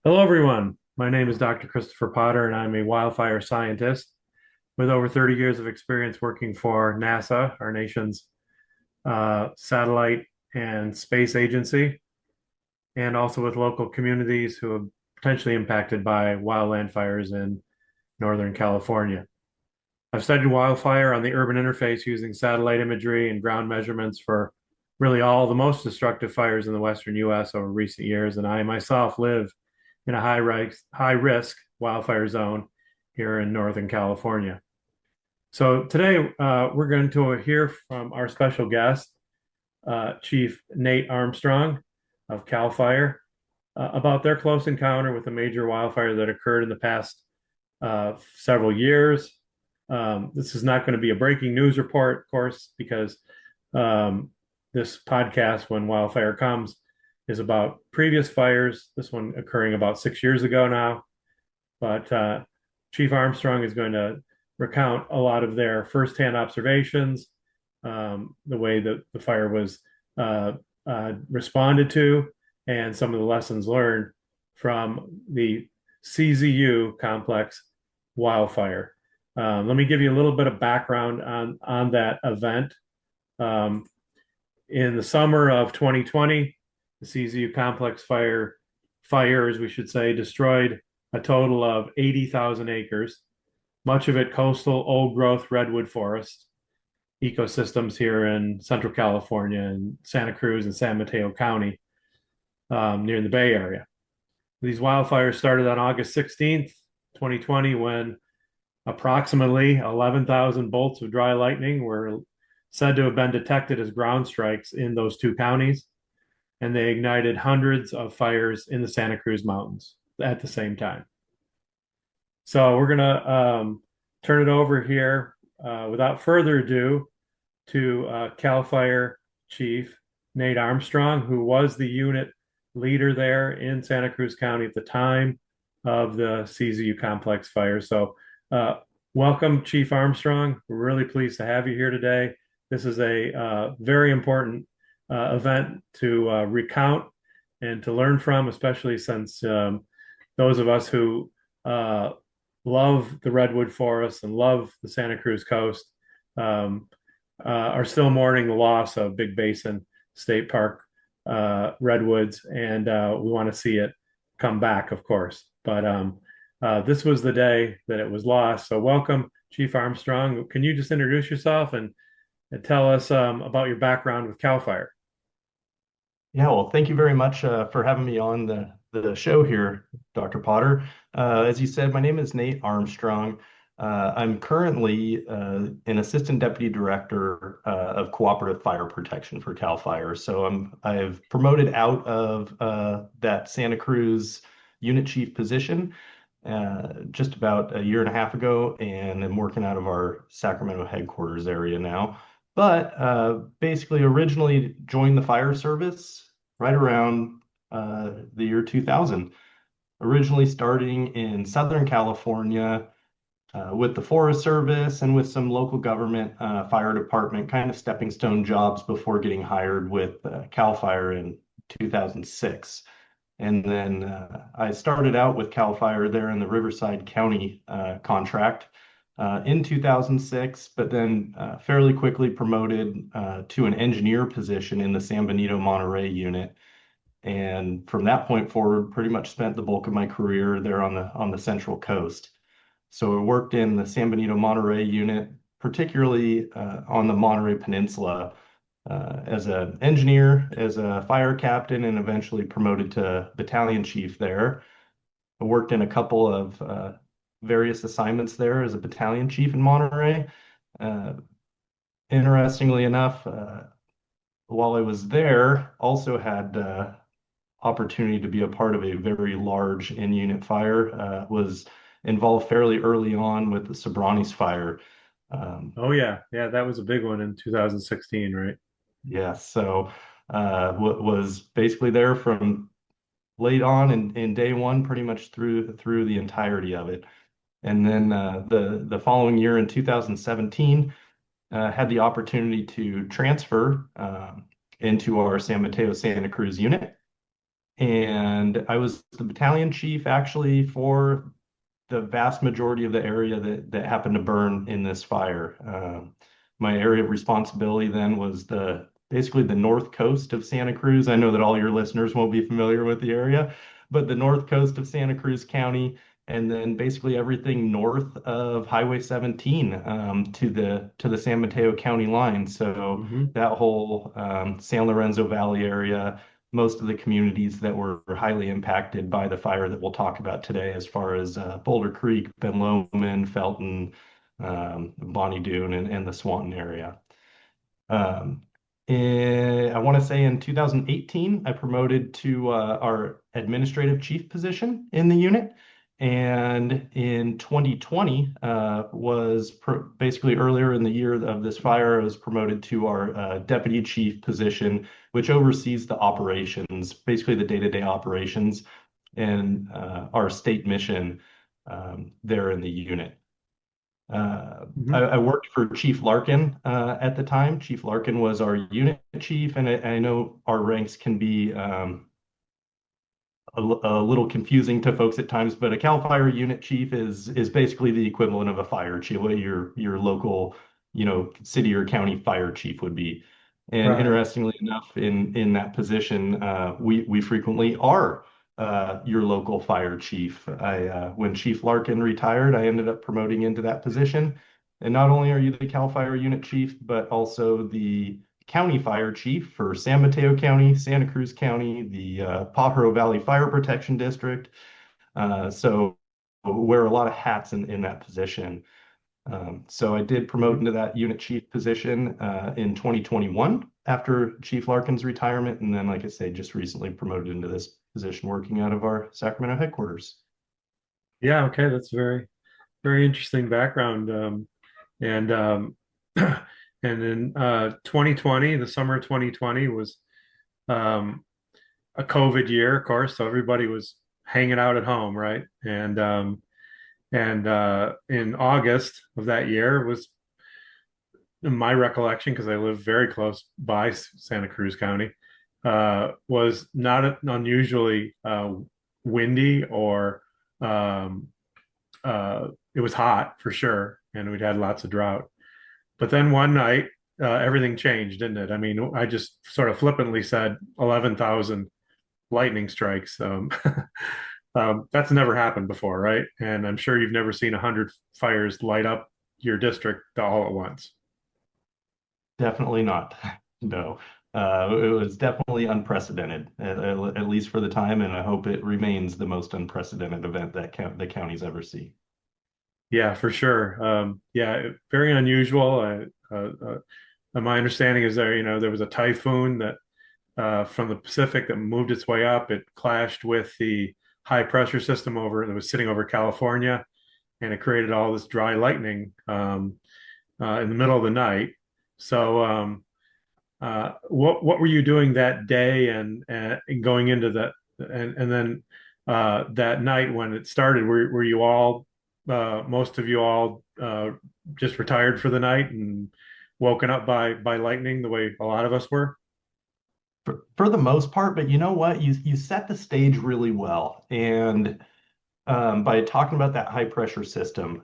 Hello, everyone. My name is Dr. Christopher Potter, and I'm a wildfire scientist with over 30 years of experience working for NASA, our nation's satellite and space agency, and also with local communities who are potentially impacted by wildland fires in Northern California. I've studied wildfire on the urban interface using satellite imagery and ground measurements for really all the most destructive fires in the Western U.S. over recent years, and I myself live in a high risk wildfire zone here in Northern California. So today we're going to hear from our special guest, Chief Nate Armstrong of CAL FIRE, about their close encounter with a major wildfire that occurred in the past several years. This is not going to be a breaking news report, of course, because this podcast, When Wildfire Comes, is about previous fires, this one occurring about 6 years ago now. But Chief Armstrong is going to recount a lot of their firsthand observations, the way that the fire was responded to, and some of the lessons learned from the CZU complex wildfire. Let me give you a little bit of background on that event. Um, in the summer of 2020, the CZU complex fires, we should say, destroyed a total of 80,000 acres, much of it coastal old growth redwood forest ecosystems here in Central California and Santa Cruz and San Mateo County, near the Bay Area. These wildfires started on August 16th, 2020, when approximately 11,000 bolts of dry lightning were said to have been detected as ground strikes in those two counties, and they ignited hundreds of fires in the Santa Cruz Mountains at the same time. So we're going to turn it over here without further ado to CAL FIRE Chief Nate Armstrong, who was the unit leader there in Santa Cruz County at the time of the CZU complex fire. So welcome, Chief Armstrong. We're really pleased to have you here today. This is a very important event to recount and to learn from, especially since those of us who love the redwood forest and love the Santa Cruz coast are still mourning the loss of Big Basin State Park redwoods, and we want to see it come back, of course. But this was the day that it was lost. So welcome, Chief Armstrong. Can you just introduce yourself and tell us about your background with CAL FIRE? Yeah, well, thank you very much for having me on the show here, Dr. Potter. As you said, my name is Nate Armstrong. I'm currently an assistant deputy director of cooperative fire protection for CAL FIRE. So I've promoted out of that Santa Cruz unit chief position just about a year and a half ago, and I'm working out of our Sacramento headquarters area now. But basically, originally joined the fire service right around the year 2000. Originally starting in Southern California with the Forest Service and with some local government fire department kind of stepping stone jobs before getting hired with CAL FIRE in 2006. And then I started out with CAL FIRE there in the Riverside County contract in 2006, but then fairly quickly promoted to an engineer position in the San Benito Monterey unit. And from that point forward, pretty much spent the bulk of my career there on the Central Coast. So I worked in the San Benito Monterey unit, particularly on the Monterey Peninsula, as an engineer, as a fire captain, and eventually promoted to battalion chief there. I worked in a couple of various assignments there as a battalion chief in Monterey. Uh, Interestingly enough, while I was there, also had opportunity to be a part of a very large in-unit fire. Was involved fairly early on with the Sobranis fire. Oh yeah, yeah, that was a big one in 2016, right? Yeah, so was basically there from late on in day one, pretty much through the entirety of it. And then the following year in 2017, had the opportunity to transfer into our San Mateo Santa Cruz unit. and I was the battalion chief actually for the vast majority of the area that happened to burn in this fire. My area of responsibility then was the basically the north coast of Santa Cruz. I know that all your listeners won't be familiar with the area, but the north coast of Santa Cruz County, and then basically everything north of Highway 17 to the San Mateo County line. So Hmm. that whole San Lorenzo Valley area, most of the communities that were highly impacted by the fire that we'll talk about today, as far as Boulder Creek, Ben Lomond, Felton, Bonnie Doon, and the Swanton area. Um, I want to say in 2018, I promoted to our administrative chief position in the unit. And in 2020, basically earlier in the year of this fire, I was promoted to our deputy chief position, which oversees the operations, basically the day-to-day operations and our state mission there in the unit. Hmm. I worked for Chief Larkin at the time. Chief Larkin was our unit chief, and I know our ranks can be a little confusing to folks at times, but a CAL FIRE unit chief is basically the equivalent of a fire chief, what your local, city or county fire chief would be. And Right. interestingly enough, in that position, we frequently are your local fire chief. When Chief Larkin retired, I ended up promoting into that position. And not only are you the CAL FIRE unit chief, but also the county fire chief for San Mateo County, Santa Cruz County, the Pajaro Valley Fire Protection District. So wear a lot of hats in that position. So I did promote Hmm. into that unit chief position in 2021 after Chief Larkin's retirement. And then, like I say, just recently promoted into this position working out of our Sacramento headquarters. Yeah. Okay. That's very, very interesting background. And and in 2020, the summer of 2020 was um, a COVID year, of course, so everybody was hanging out at home, right? And in August of that year was in my recollection, because I live very close by Santa Cruz County, was not unusually windy or um, it was hot for sure, and we'd had lots of drought. But then one night, everything changed, didn't it? I mean, I just sort of flippantly said 11,000 lightning strikes. That's never happened before, right? And I'm sure you've never seen 100 fires light up your district all at once. Definitely not. No. It was definitely unprecedented, at least for the time, and I hope it remains the most unprecedented event that the county's ever seen. Yeah, for sure. Yeah, very unusual. My understanding is there was a typhoon that from the Pacific that moved its way up. It clashed with the high pressure system over that was sitting over California, and it created all this dry lightning in the middle of the night. So, what were you doing that day and going into that and then that night when it started? Were you all most of you all just retired for the night and woken up by lightning the way a lot of us were? For the most part, but you know what? You set the stage really well, and by talking about that high pressure system,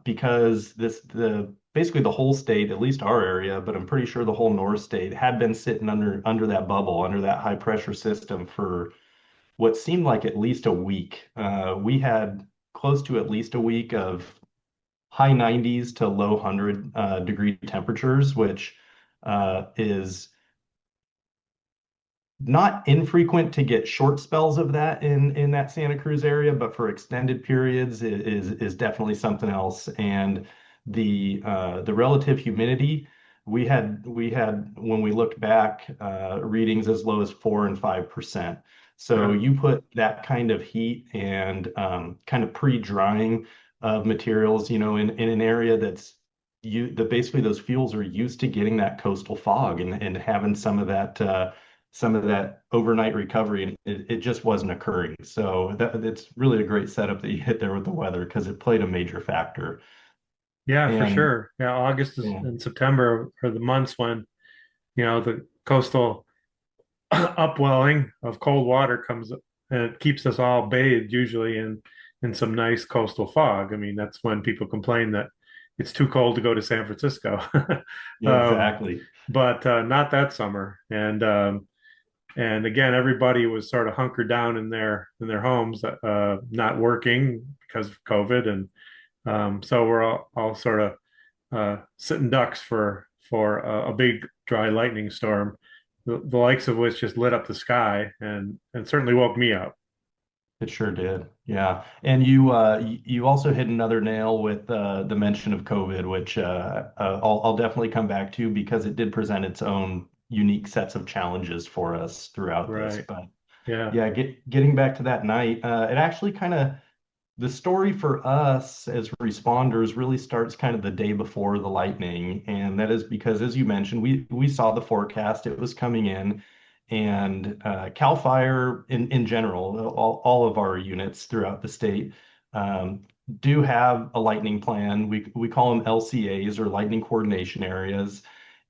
because the basically the whole state, at least our area, but I'm pretty sure the whole North State had been sitting under that bubble, under that high pressure system for what seemed like at least a week. We had close to at least a week of high 90s to low 100 degree temperatures, which is not infrequent to get short spells of that in that Santa Cruz area, but for extended periods is definitely something else. And the relative humidity we had when we looked back readings as low as 4 and 5%. So Yeah. you put that kind of heat and kind of pre-drying of materials, in an area basically those fuels are used to getting that coastal fog and having some of that overnight recovery, and it just wasn't occurring. So it's really a great setup that you hit there with the weather because it played a major factor. Yeah, for And sure. Yeah, August yeah, and September are the months when, the coastal upwelling of cold water comes and it keeps us all bathed usually in some nice coastal fog. I mean, that's when people complain that it's too cold to go to San Francisco. Yeah, um, exactly. but not that summer. And again, everybody was sort of hunkered down in their homes, not working because of COVID, and so we're all sort of sitting ducks for a big dry lightning storm, the likes of which just lit up the sky and certainly woke me up. It sure did. Yeah. And you also hit another nail with the mention of COVID, which I'll definitely come back to because it did present its own unique sets of challenges for us throughout this. Right. But Yeah. yeah, getting back to that night, it actually kind of the story for us as responders really starts kind of the day before the lightning, and that is because, as you mentioned, we saw the forecast; it was coming in, and Cal Fire in general, all of our units throughout the state um, do have a lightning plan. We call them LCAs or lightning coordination areas.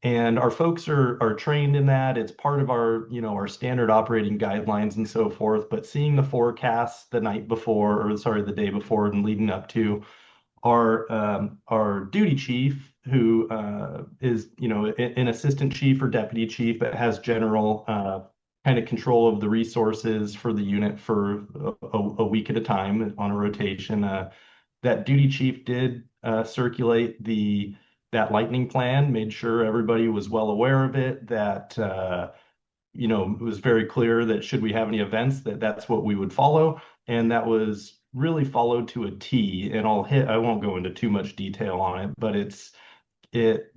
And our folks are trained in that. It's part of our, our standard operating guidelines and so forth. But seeing the forecast the night before, or sorry, the day before and leading up to, our duty chief, who is, an assistant chief or deputy chief, but has general kind of control of the resources for the unit for a week at a time on a rotation. That duty chief did circulate the that lightning plan, made sure everybody was well aware of it, that it was very clear that should we have any events, that's what we would follow. And that was really followed to a T. And I won't go into too much detail on it, but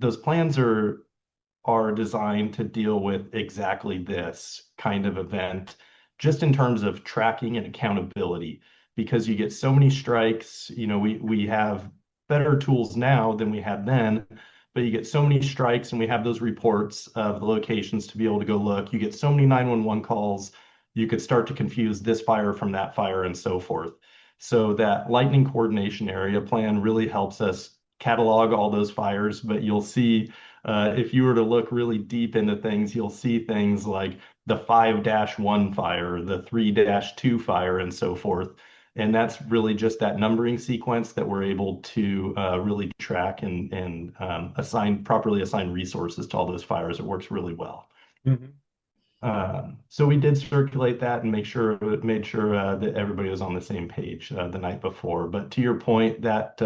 those plans are designed to deal with exactly this kind of event, just in terms of tracking and accountability, because you get so many strikes. We have better tools now than we had then, but you get so many strikes, and we have those reports of the locations to be able to go look. You get so many 911 calls, you could start to confuse this fire from that fire and so forth. So that lightning coordination area plan really helps us catalog all those fires, but you'll see if you were to look really deep into things, you'll see things like the 5-1 fire, the 3-2 fire, and so forth. And that's really just that numbering sequence that we're able to really track and properly assign resources to all those fires. It works really well. Mhm. So we did circulate that and made sure that everybody was on the same page the night before. But to your point, that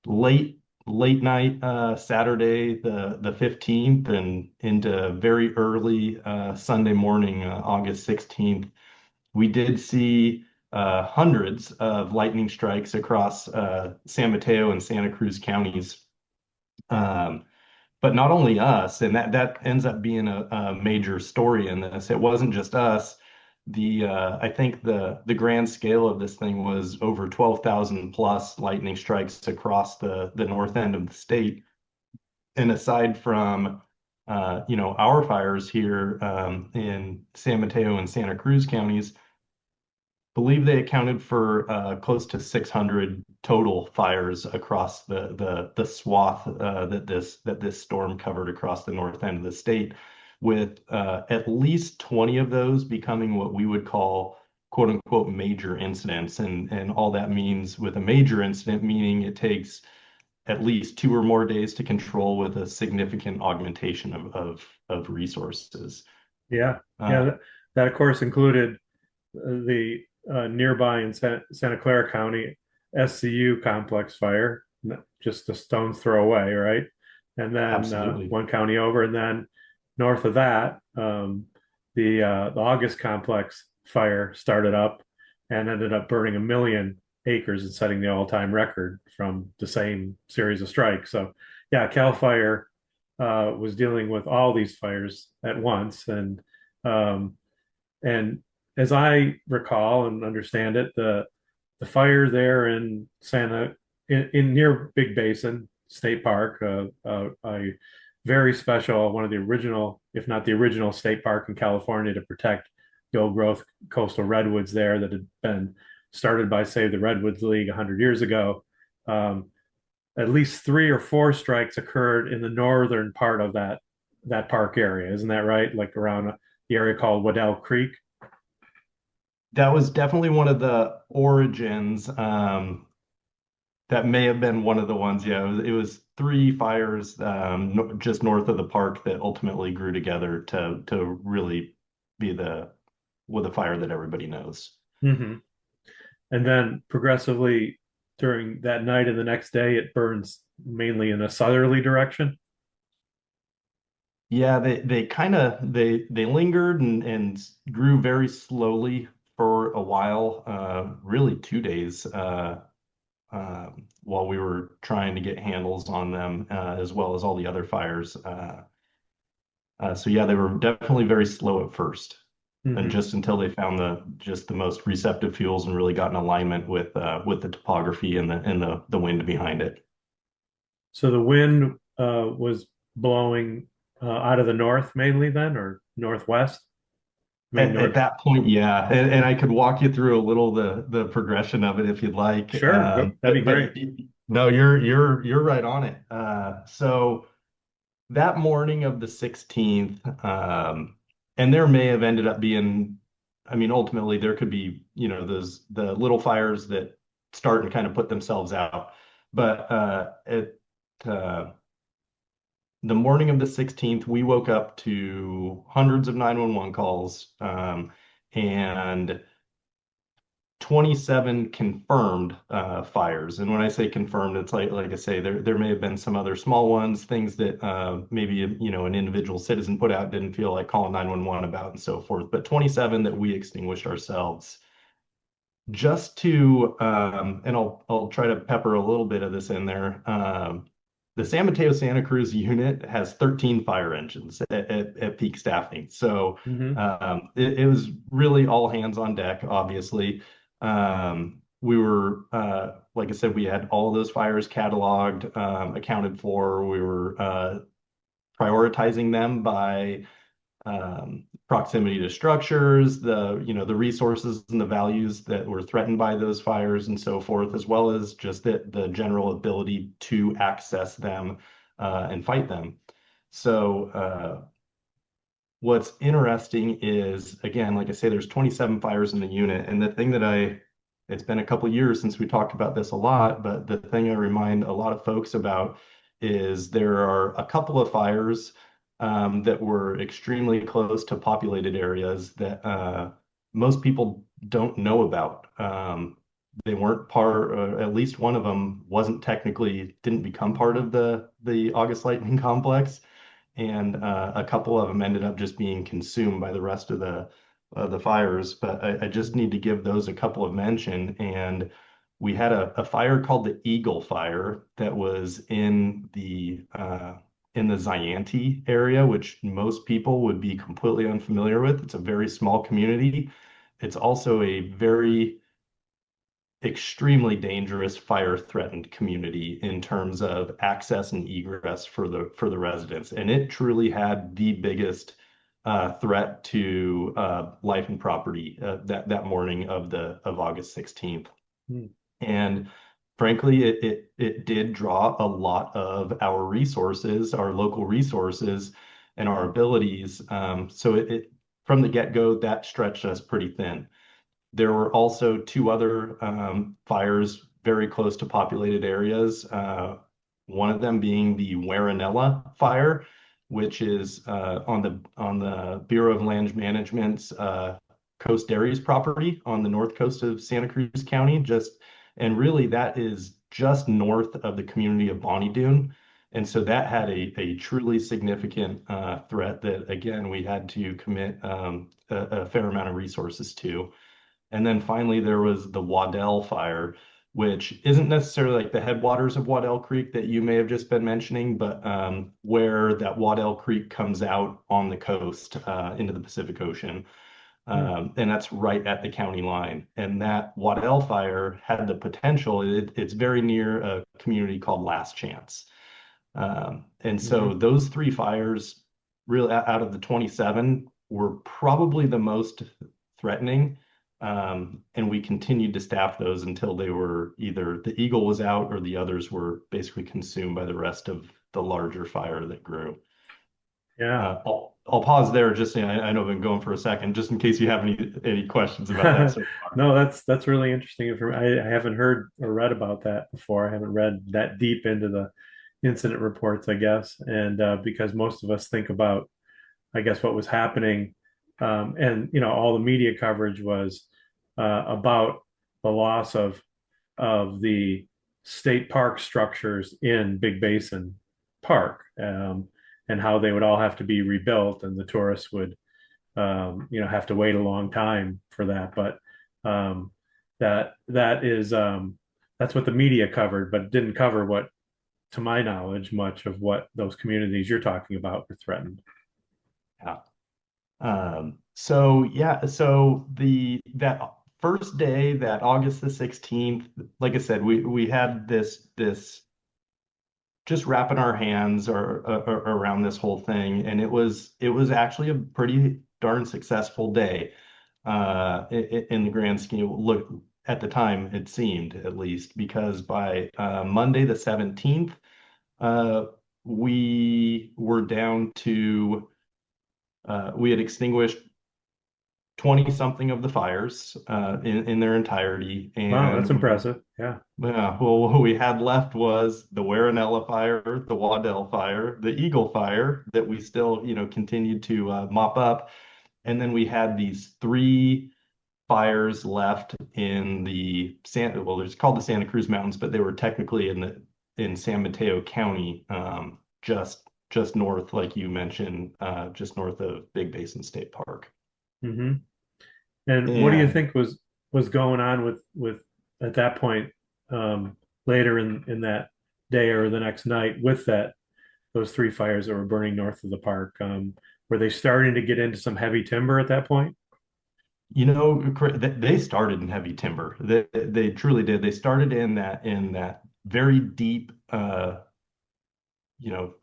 late night Saturday, the 15th, and into very early Sunday morning, August 16th, we did see hundreds of lightning strikes across San Mateo and Santa Cruz counties. Um, but not only us, and that ends up being a major story in this. It wasn't just us. I think the grand scale of this thing was over 12,000 plus lightning strikes across the north end of the state. And aside from our fires here in San Mateo and Santa Cruz counties, believe they accounted for close to 600 total fires across the swath that this storm covered across the north end of the state, with at least 20 of those becoming what we would call "quote unquote" major incidents. And all that means with a major incident, meaning it takes at least 2 or more days to control with a significant augmentation of resources. Yeah. Yeah. Uh, That of course included the nearby in Santa Clara County SCU complex fire, just a stone's throw away, right? And then Absolutely. one county over, and then north of that, the August complex fire started up and ended up burning 1 million acres and setting the all-time record from the same series of strikes. So, yeah, Cal Fire was dealing with all these fires at once, um, and as I recall and understand it, the fire there in in near Big Basin State Park, a very special, one of the original, if not the original, state park in California to protect the old growth coastal redwoods there that had been started by Save the Redwoods League 100 years ago. Um, at least 3 or 4 strikes occurred in the northern part of that park area. Isn't that right? Like around the area called Waddell Creek. That was definitely one of the origins. That may have been one of the ones. Yeah, it was three fires no, just north of the park that ultimately grew together to really be the fire that everybody knows. Hmm. And then progressively during that night and the next day, it burns mainly in a southerly direction. Yeah, they kind of they lingered and grew very slowly for a while, really 2 days, while we were trying to get handles on them, as well as all the other fires. So yeah, they were definitely very slow at first, and Hmm. just until they found the most receptive fuels and really got in alignment with the topography and the wind behind it. So the wind was blowing out of the north mainly then, or northwest? I mean, At north. that point, yeah, and I could walk you through a little the progression of it if you'd like. Sure, that'd be great. But no, you're right on it. So that morning of the 16th, and there may have ended up being, I mean, ultimately there could be, those the little fires that start and kind of put themselves out. But uh, the morning of the 16th, we woke up to hundreds of 911 calls, and 27 confirmed fires. And when I say confirmed, it's like I say, there may have been some other small ones, things that maybe an individual citizen put out, didn't feel like calling 911 about, and so forth. But 27 that we extinguished ourselves. Just to and I'll try to pepper a little bit of this in there. The San Mateo Santa Cruz unit has 13 fire engines at peak staffing. So Hmm. it was really all hands on deck, obviously. We were, like I said, we had all those fires cataloged, accounted for. We were prioritizing them by proximity to structures, the resources and the values that were threatened by those fires and so forth, as well as just the general ability to access them and fight them. So what's interesting is, again, like I say, there's 27 fires in the unit, and the thing that it's been a couple years since we talked about this a lot, but the thing I remind a lot of folks about is there are a couple of fires that were extremely close to populated areas that most people don't know about. They weren't part, or at least one of them wasn't technically, didn't become part of the August Lightning Complex, and a couple of them ended up just being consumed by the rest of the fires. But I just need to give those a couple of mention. And we had a fire called the Eagle Fire that was in the Zayante area, which most people would be completely unfamiliar with. It's a very small community. It's also a very extremely dangerous fire threatened community in terms of access and egress for the residents, and it truly had the biggest threat to life and property that morning of August 16th. And frankly, it did draw a lot of our resources, our local resources, and our abilities. So it from the get-go, that stretched us pretty thin. There were also two other fires very close to populated areas. One of them being the Waranella fire, which is on the Bureau of Land Management's Coast Dairies property on the north coast of Santa Cruz County. And really that is just north of the community of Bonnie Doon. And so that had a truly significant threat that, again, we had to commit a fair amount of resources to. And then finally, there was the Waddell fire, which isn't necessarily like the headwaters of Waddell Creek that you may have just been mentioning, but where that Waddell Creek comes out on the coast into the Pacific Ocean. And that's right at the county line. And that Waddell fire had the potential, it's very near a community called Last Chance. And Hmm. so those three fires, really out of the 27, were probably the most threatening. And we continued to staff those until they were either the Eagle was out or the others were basically consumed by the rest of the larger fire that grew. Yeah. I'll pause there. Just I know I've been going for a second, just in case you have any questions about that so far. No, that's really interesting. I haven't heard or read about that before. I haven't read that deep into the incident reports, I guess, and because most of us think about, I guess, what was happening, and all the media coverage was about the loss of the state park structures in Big Basin Park, and how they would all have to be rebuilt, and the tourists would have to wait a long time for that. But that is that's what the media covered, but didn't cover what, to my knowledge, much of what those communities you're talking about were threatened. Yeah. So yeah, so the that first day, that August the 16th, like I said, we had this just wrapping our hands or around this whole thing, and it was actually a pretty darn successful day in the grand scheme. Look, at the time, it seemed, at least, because by Monday the 17th, uh, we were down to we had extinguished 20 something of the fires in their entirety. Wow, that's And impressive. Yeah. well, what we had left was the Warinella fire, the Waddell fire, the Eagle fire that we still, continued to mop up. And then we had these three fires left in well, it's called the Santa Cruz Mountains, but they were technically in San Mateo County, just north, like you mentioned, just north of Big Basin State Park. Hmm. And what do you And think was going on with at that point, later in that day or the next night, with that those three fires that were burning north of the park? Were they starting to get into some heavy timber at that point? They started in heavy timber. They truly did. They started in that very deep, you know,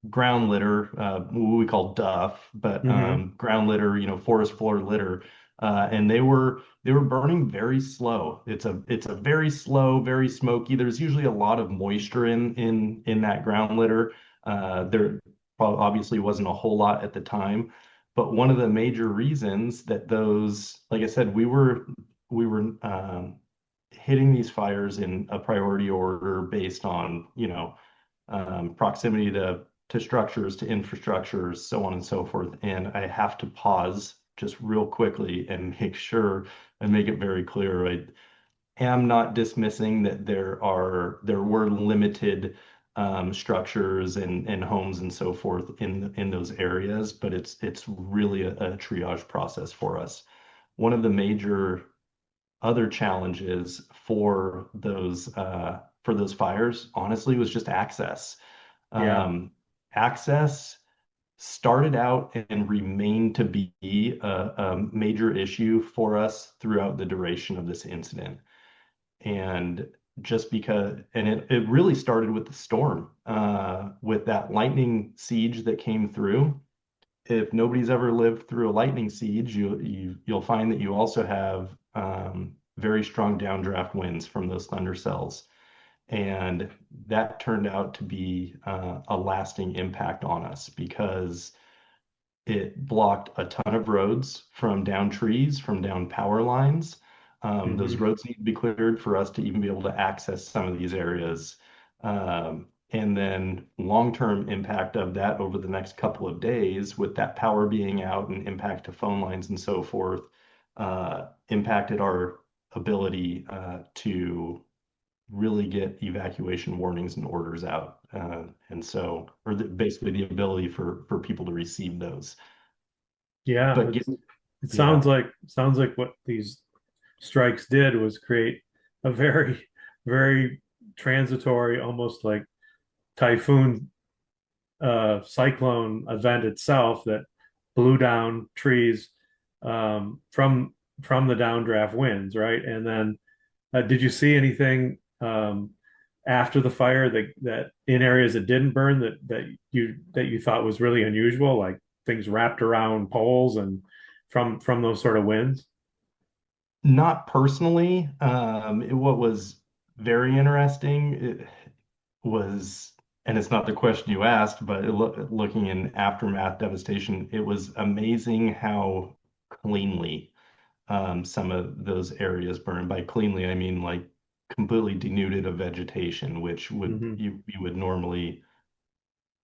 ground litter, what we call duff, but Hmm. ground litter, forest floor litter, and they were burning very slow. It's a very slow, very smoky. There's usually a lot of moisture in that ground litter. There obviously wasn't a whole lot at the time, but one of the major reasons that those, like I said, we were hitting these fires in a priority order based on, proximity to structures, to infrastructures, so on and so forth. And I have to pause just real quickly and make sure and make it very clear. I am not dismissing that there were limited structures and homes and so forth in those areas, but it's really a triage process for us. One of the major other challenges for those fires, honestly, was just access. Yeah. Um, Access started out and remained to be a major issue for us throughout the duration of this incident. And it really started with the storm, with that lightning siege that came through. If nobody's ever lived through a lightning siege, you'll find that you also have very strong downdraft winds from those thunder cells. And that turned out to be a lasting impact on us because it blocked a ton of roads from down trees, from down power lines. Those Hmm. roads need to be cleared for us to even be able to access some of these areas. And then long-term impact of that over the next couple of days, with that power being out and impact to phone lines and so forth, impacted our ability to really get evacuation warnings and orders out. Basically the ability for people to receive those. Yeah, But it yeah, sounds like what these strikes did was create a very, very transitory, almost like typhoon, cyclone event itself, that blew down trees, from the downdraft winds, right? And then, did you see anything, after the fire, that in areas that didn't burn, that you thought was really unusual, like things wrapped around poles and from those sort of winds? not personally. What was very interesting was and it's not the question you asked, but looking in aftermath devastation, it was amazing how cleanly some of those areas burned. By cleanly, I mean like completely denuded of vegetation, which would Hmm. you would normally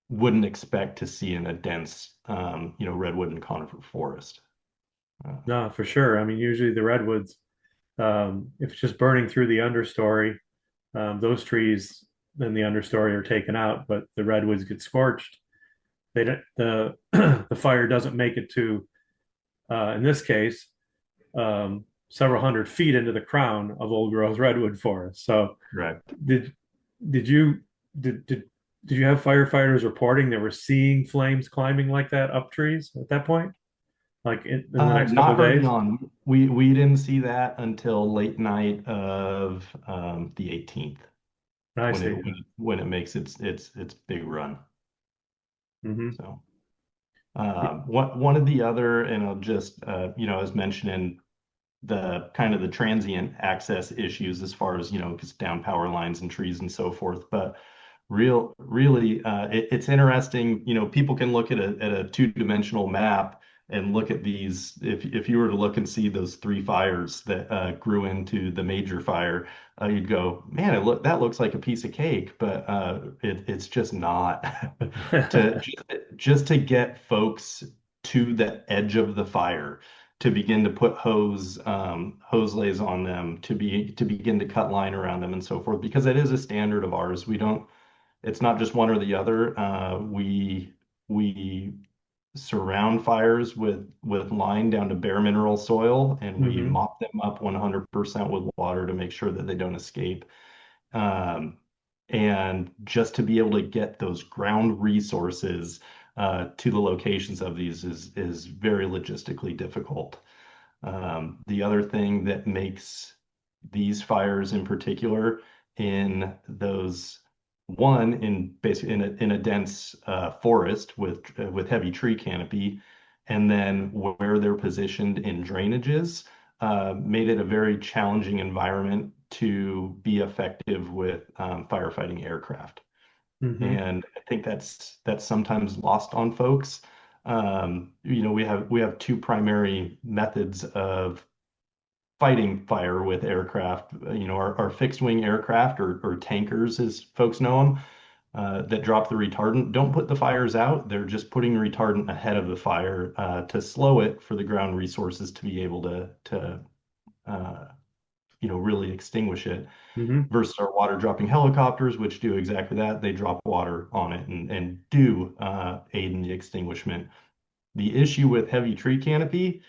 wouldn't expect to see in a dense, redwood and conifer forest. Uh, No, for sure. I mean, usually the redwoods, if it's just burning through the understory, those trees in the understory are taken out, but the redwoods get scorched. They don't, the the fire doesn't make it to, in this case, several hundred feet into the crown of old growth redwood forest. So Correct. did did you did did did you have firefighters reporting they were seeing flames climbing like that up trees at that point? Like in the next couple Not of early days? on. We didn't see that until late night of the 18th I when see. when it makes its big run. Hmm. So one of the other, and I'll just as mentioning the kind of the transient access issues as far as because down power lines and trees and so forth, but really it's interesting. People can look at a two-dimensional map and look at these. If you were to look and see those three fires that grew into the major fire, you'd go, man, that looks like a piece of cake, but it's just not. to just to get folks to the edge of the fire, to begin to put hose lays on them, to begin to cut line around them and so forth, because it is a standard of ours. We don't, it's not just one or the other. We surround fires with line down to bare mineral soil, and we Hmm. mop them up 100% with water to make sure that they don't escape. Um, and just to be able to get those ground resources to the locations of these is very logistically difficult. The other thing that makes these fires in particular in those one in basically in a dense forest with heavy tree canopy, and then where they're positioned in drainages, made it a very challenging environment to be effective with firefighting aircraft. Hmm. And I think that's sometimes lost on folks. We have two primary methods of fighting fire with aircraft. Our fixed wing aircraft, or tankers, as folks know them, that drop the retardant. Don't put the fires out. They're just putting retardant ahead of the fire to slow it for the ground resources to be able to uh, really extinguish it, Hmm. versus our water dropping helicopters, which do exactly that. They drop water on it and do aid in the extinguishment. The issue with heavy tree canopy,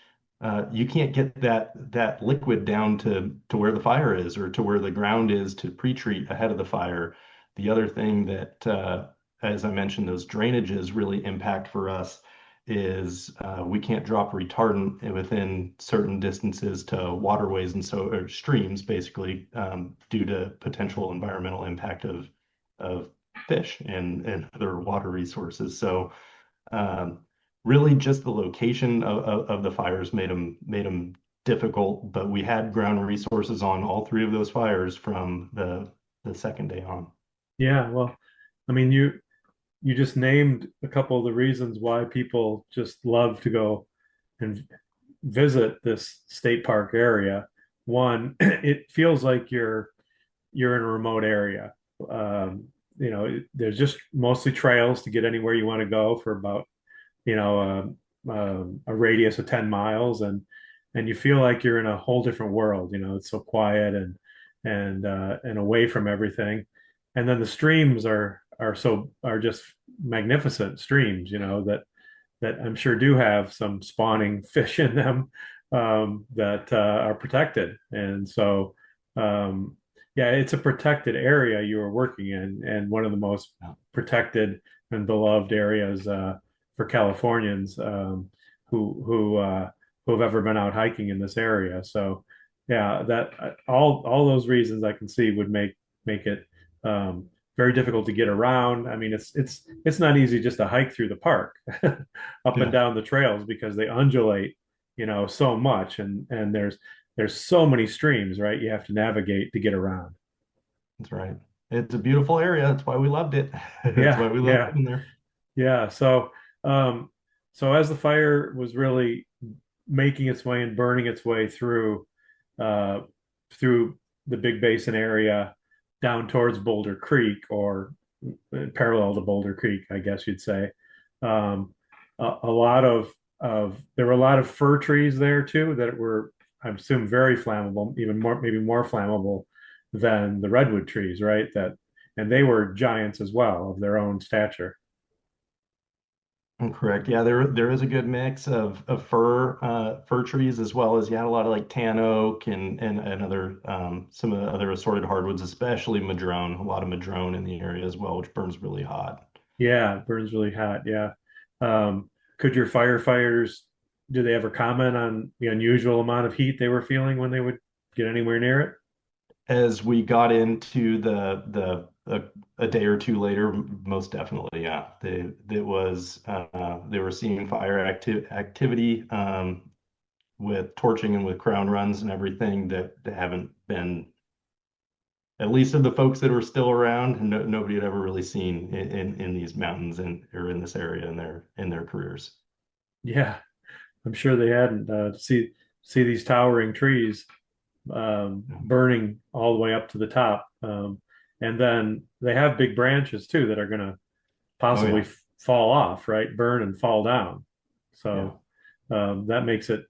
you can't get that liquid down to where the fire is, or to where the ground is, to pre-treat ahead of the fire. The other thing that, as I mentioned, those drainages really impact for us is we can't drop retardant within certain distances to waterways and so or streams, basically, due to potential environmental impact of fish and other water resources. So um, really, just the location of the fires made them difficult, but we had ground resources on all three of those fires from the second day on. Yeah, well, I mean, you just named a couple of the reasons why people just love to go and visit this state park area. One, it feels like you're in a remote area. Um, there's just mostly trails to get anywhere you want to go for about a radius of 10 miles, and you feel like you're in a whole different world. It's so quiet and away from everything. And then the streams are just magnificent streams, that I'm sure do have some spawning fish in them, that are protected. And so, yeah, it's a protected area you are working in, and one of the most Yeah, protected and beloved areas for Californians, who have ever been out hiking in this area. So, yeah, that all those reasons I can see would make it very difficult to get around. I mean, it's not easy just to hike through the park up and yeah, down the trails because they undulate, so much, and there's so many streams, right? You have to navigate to get around. that's right. It's a beautiful area. That's why we loved it. That's Yeah, why we loved yeah, living there. yeah. Um, so as the fire was really making its way and burning its way uh, through the Big Basin area down towards Boulder Creek, or parallel to Boulder Creek, I guess you'd say. A lot of there were a lot of fir trees there too that were, I assume, very flammable, even more, maybe more flammable than the redwood trees, right? And they were giants as well of their own stature. Correct. Yeah, there is a good mix of fir trees as well as you had a lot of like tan oak and other some of the other assorted hardwoods, especially madrone. A lot of madrone in the area as well, which burns really hot. Yeah, it burns really hot. Yeah. Um, could your firefighters, do they ever comment on the unusual amount of heat they were feeling when they would get anywhere near it? As we got into a day or two later, most definitely, yeah. They were seeing activity with torching and with crown runs and everything that haven't been, at least of the folks that were still around, nobody had ever really seen in these mountains and or in this area in their careers. Yeah, I'm sure they hadn't. See these towering trees burning all the way up to the top, and then they have big branches too that are going to Oh possibly yeah, fall off, right? Burn and fall down. yeah, So that makes it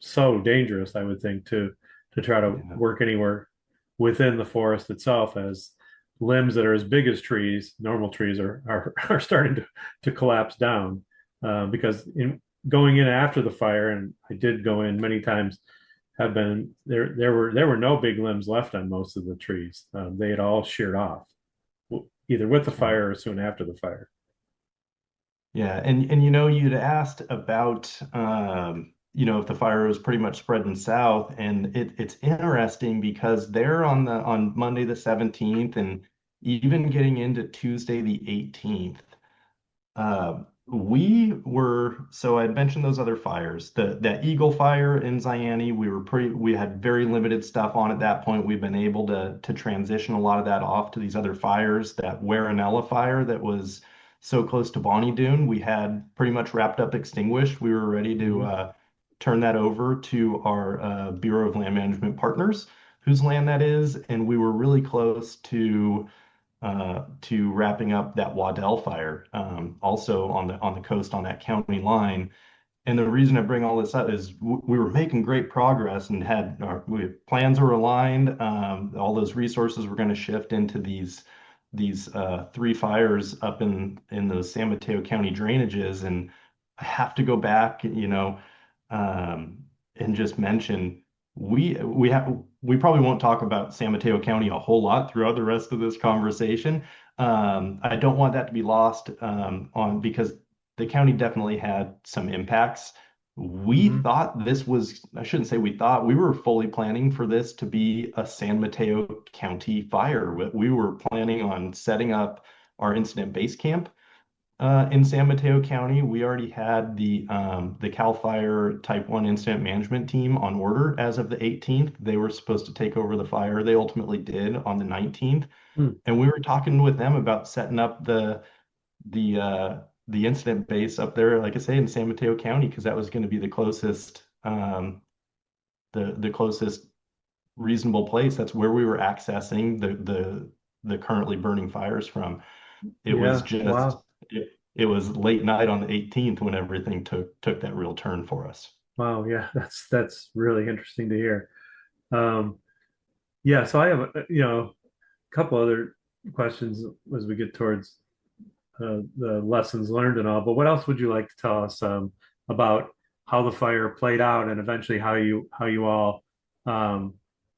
so dangerous, I would think, to try to yeah, work anywhere within the forest itself, as limbs that are as big as trees, normal trees, are starting to collapse down because in going in after the fire, and I did go in many times, have been there. There were no big limbs left on most of the trees. They had all sheared off, either with the yeah. fire or soon after the fire. Yeah, and you'd asked about if the fire was pretty much spreading south, and it's interesting because they're on Monday the 17th and even getting into Tuesday the 18th. So I had mentioned those other fires. That Eagle fire in Zayani, we had very limited stuff on at that point. We've been able to transition a lot of that off to these other fires. That Warrenella fire that was so close to Bonnie Doon, we had pretty much wrapped up extinguished. We were ready to Mhm. turn that over to our Bureau of Land Management partners, whose land that is, and we were really close to wrapping up that Waddell fire, also on the coast on that county line. And the reason I bring all this up is we were making great progress and plans were aligned. All those resources were going to shift into these three fires up in the San Mateo County drainages. And I have to go back, and just mention we probably won't talk about San Mateo County a whole lot throughout the rest of this conversation. I don't want that to be lost on because the county definitely had some impacts. We Mhm. thought this was, I shouldn't say we thought, we were fully planning for this to be a San Mateo County fire. We were planning on setting up our incident base camp in San Mateo County. We already had the CAL FIRE Type 1 incident management team on order as of the 18th. They were supposed to take over the fire. They ultimately did on the 19th. Mm. And we were talking with them about setting up the the incident base up there, like I say, in San Mateo County, because that was going to be the closest reasonable place. That's where we were accessing the currently burning fires from. It was Yeah. just Wow. it was late night on the 18th when everything took that real turn for us. Wow. Yeah. That's really interesting to hear. Um, yeah. So I have a couple other questions as we get towards the lessons learned and all. But what else would you like to tell us about how the fire played out and eventually how you all um,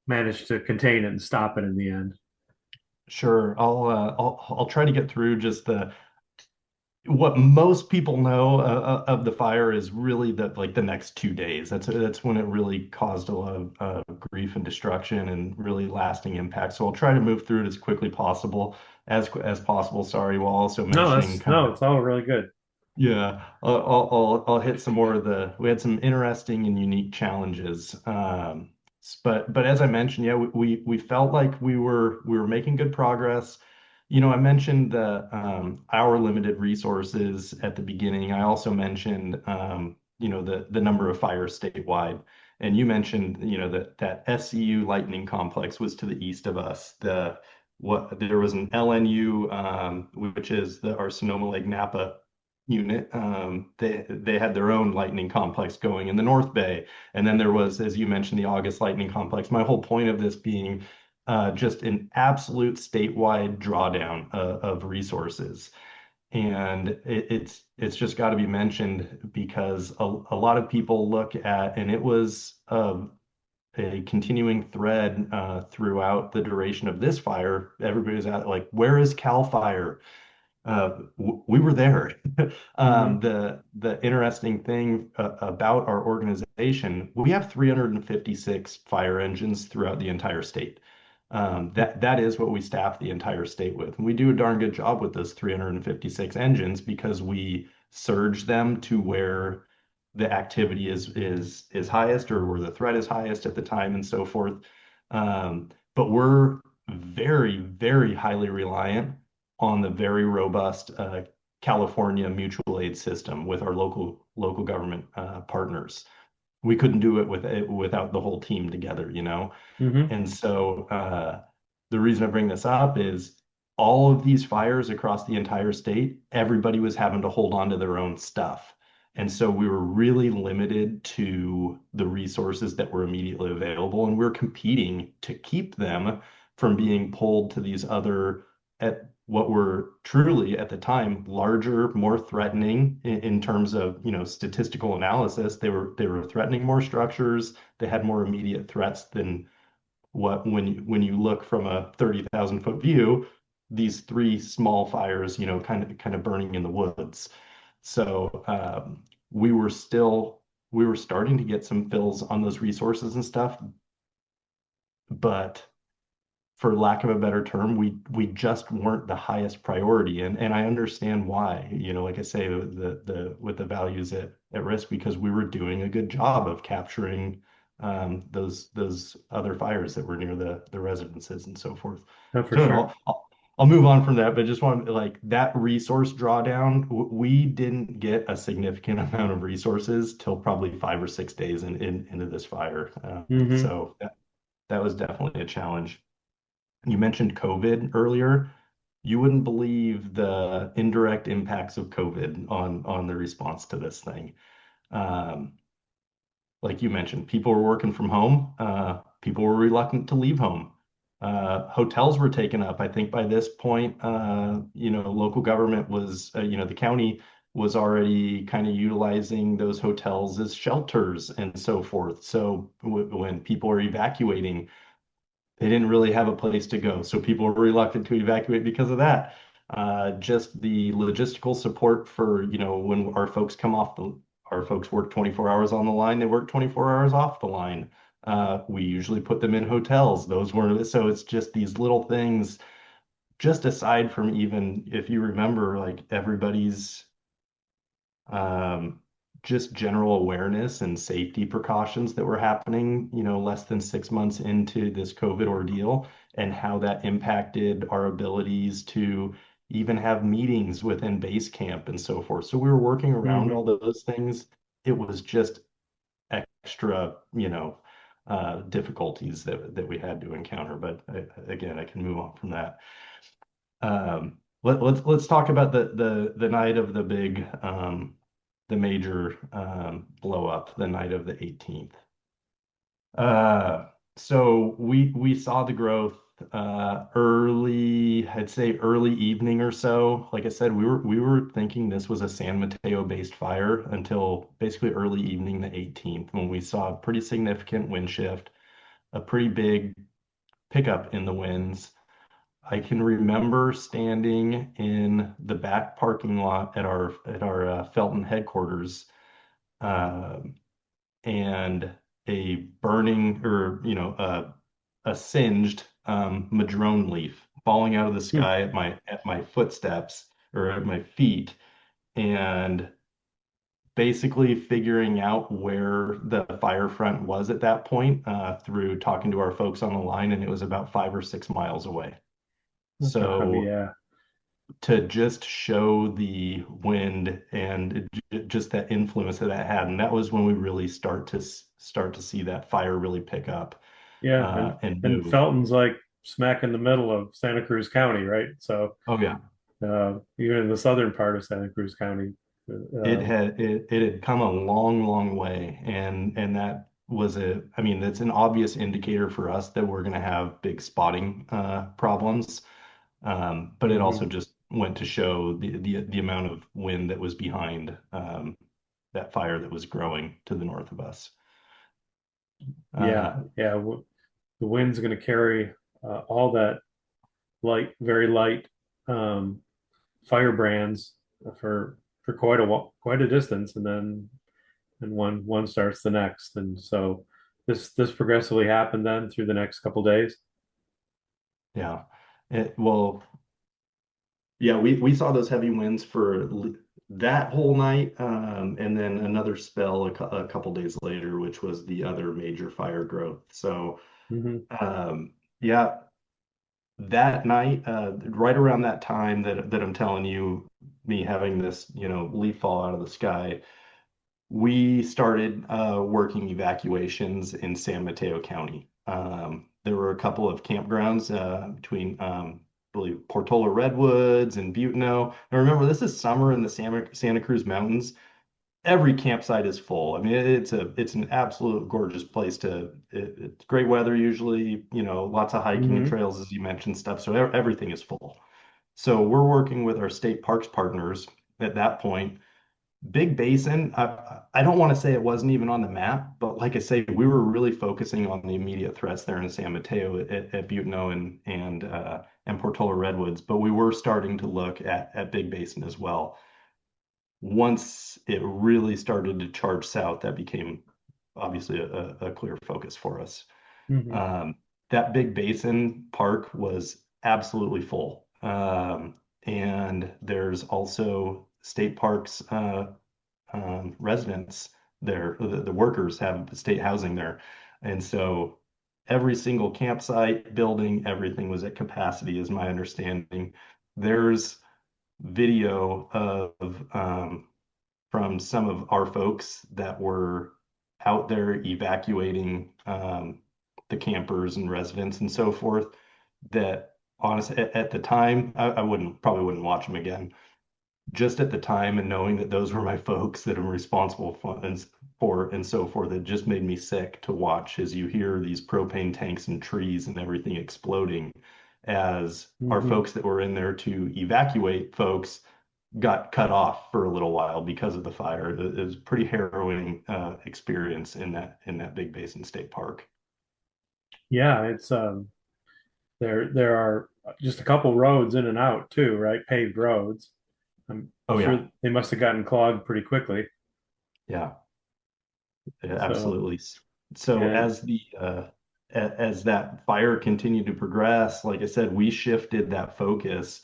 managed to contain it and stop it in the end? Sure, I'll try to get through just the what most people know of the fire is really the next 2 days. That's when it really caused a lot of grief and destruction and really lasting impact. So I'll try to move through it as quickly possible as possible. Sorry, while also No, mentioning kind of it's all really good. yeah. I'll hit some more of the. We had some interesting and unique challenges. But as I mentioned, yeah, we felt like we were making good progress. You know, I mentioned the our limited resources at the beginning. I also mentioned you know, the number of fires statewide. And you mentioned, you know, that SCU lightning complex was to the east of us. There was an LNU, which is our Sonoma Lake Napa unit. They had their own lightning complex going in the North Bay. And then there was, as you mentioned, the August Lightning Complex. My whole point of this being just an absolute statewide drawdown of resources. And it's just got to be mentioned because a lot of people look at, and it was a continuing thread throughout the duration of this fire. Everybody was at like, where is CAL FIRE? We were there. Hmm. The interesting thing about our organization, we have 356 fire engines throughout the entire state. That is what we staff the entire state with, and we do a darn good job with those 356 engines because we surge them to where the activity is highest or where the threat is highest at the time and so forth. But we're very, very highly reliant on the very robust California mutual aid system with our local government partners. We couldn't do it without the whole team together, you know? Hmm. And so the reason I bring this up is all of these fires across the entire state, everybody was having to hold on to their own stuff. And so we were really limited to the resources that were immediately available. And we are competing to keep them from being pulled to these other, at what were truly at the time larger, more threatening in terms of, you know, statistical analysis. They were threatening more structures. They had more immediate threats than what when you look from a 30,000 foot view, these three small fires, you know, kind of burning in the woods. So we were starting to get some fills on those resources and stuff, but for lack of a better term, we just weren't the highest priority. And I understand why, you know, like I say, the with the values at risk, because we were doing a good job of capturing those other fires that were near the residences and so forth. No, for So sure. I'll move on from that, but just want like that resource drawdown, we didn't get a significant amount of resources till probably 5 or 6 days into this fire. Hmm. So that was definitely a challenge. You mentioned COVID earlier. You wouldn't believe the indirect impacts of COVID on the response to this thing. Um, like you mentioned, people were working from home. People were reluctant to leave home. Hotels were taken up. I think by this point, you know, local government was, you know, the county was already kind of utilizing those hotels as shelters and so forth. So when people are evacuating, they didn't really have a place to go. So people were reluctant to evacuate because of that. Just the logistical support for, you know, when our folks work 24 hours on the line, they work 24 hours off the line. We usually put them in hotels. Those weren't, so it's just these little things, just aside from even if you remember, like everybody's um, just general awareness and safety precautions that were happening, you know, less than 6 months into this COVID ordeal, and how that impacted our abilities to even have meetings within base camp and so forth. So we were working around Hmm. all those things. It was just extra, you know, difficulties that we had to encounter. But again, I can move on from that. Let's talk about the night of the major blow up, the night of the 18th. Uh, so we saw the growth early, I'd say early evening or so. Like I said, we were thinking this was a San Mateo based fire until basically early evening the 18th, when we saw a pretty significant wind shift, a pretty big pickup in the winds. I can remember standing in the back parking lot at our Felton headquarters, uh, and a burning, or you know, a singed madrone leaf falling out of the sky at my footsteps or at my feet, and basically figuring out where the fire front was at that point through talking to our folks on the line, and it was about 5 or 6 miles away. So Yeah, to just show the wind and just that influence that that had, and that was when we really start to see that fire really pick up yeah, and and move. Felton's like smack in the middle of Santa Cruz County, right? So Oh yeah, even in the southern part of Santa Cruz County, it had come a long, long way, and that was I mean, that's an obvious indicator for us that we're going to have big spotting problems. But it also mhm. just went to show the amount of wind that was behind that fire that was growing to the north of us. Yeah, Uh, yeah. The wind's going to carry all that light, very light um, firebrands for quite a distance, and then and one starts the next, and so this progressively happened then through the next couple days. yeah. Well, yeah, we saw those heavy winds for that whole night, and then another spell a couple days later, which was the other major fire growth. So, Hmm. yeah, that night, right around that time that I'm telling you, me having this, leaf fall out of the sky, we started working evacuations in San Mateo County. There were a couple of campgrounds between, I believe, Portola Redwoods and Butano. Now remember, this is summer in the Santa Cruz Mountains. Every campsite is full. I mean, it's an absolute gorgeous place it's great weather usually, lots of hiking and Hmm. trails, as you mentioned, stuff. So everything is full. So we're working with our state parks partners at that point. Big Basin, I don't want to say it wasn't even on the map, but like I say, we were really focusing on the immediate threats there in San Mateo at Butano and Portola Redwoods, but we were starting to look at Big Basin as well. Once it really started to charge south, that became obviously a clear focus for us. Hmm. Um, that Big Basin park was absolutely full. And there's also state parks residents there. The workers have state housing there. And so every single campsite, building, everything was at capacity, is my understanding. There's video of from some of our folks that were out there evacuating the campers and residents and so forth that honestly at the time I wouldn't probably wouldn't watch them again just at the time and knowing that those were my folks that I'm responsible for and so forth, it just made me sick to watch as you hear these propane tanks and trees and everything exploding as our Hmm. folks that were in there to evacuate folks got cut off for a little while because of the fire. It was a pretty harrowing experience in that Big Basin State Park. Yeah, it's there are just a couple roads in and out too, right? Paved roads. I'm Oh yeah, sure they must have gotten clogged pretty quickly. yeah. Yeah, So absolutely. So and as that fire continued to progress, like I said, we shifted that focus.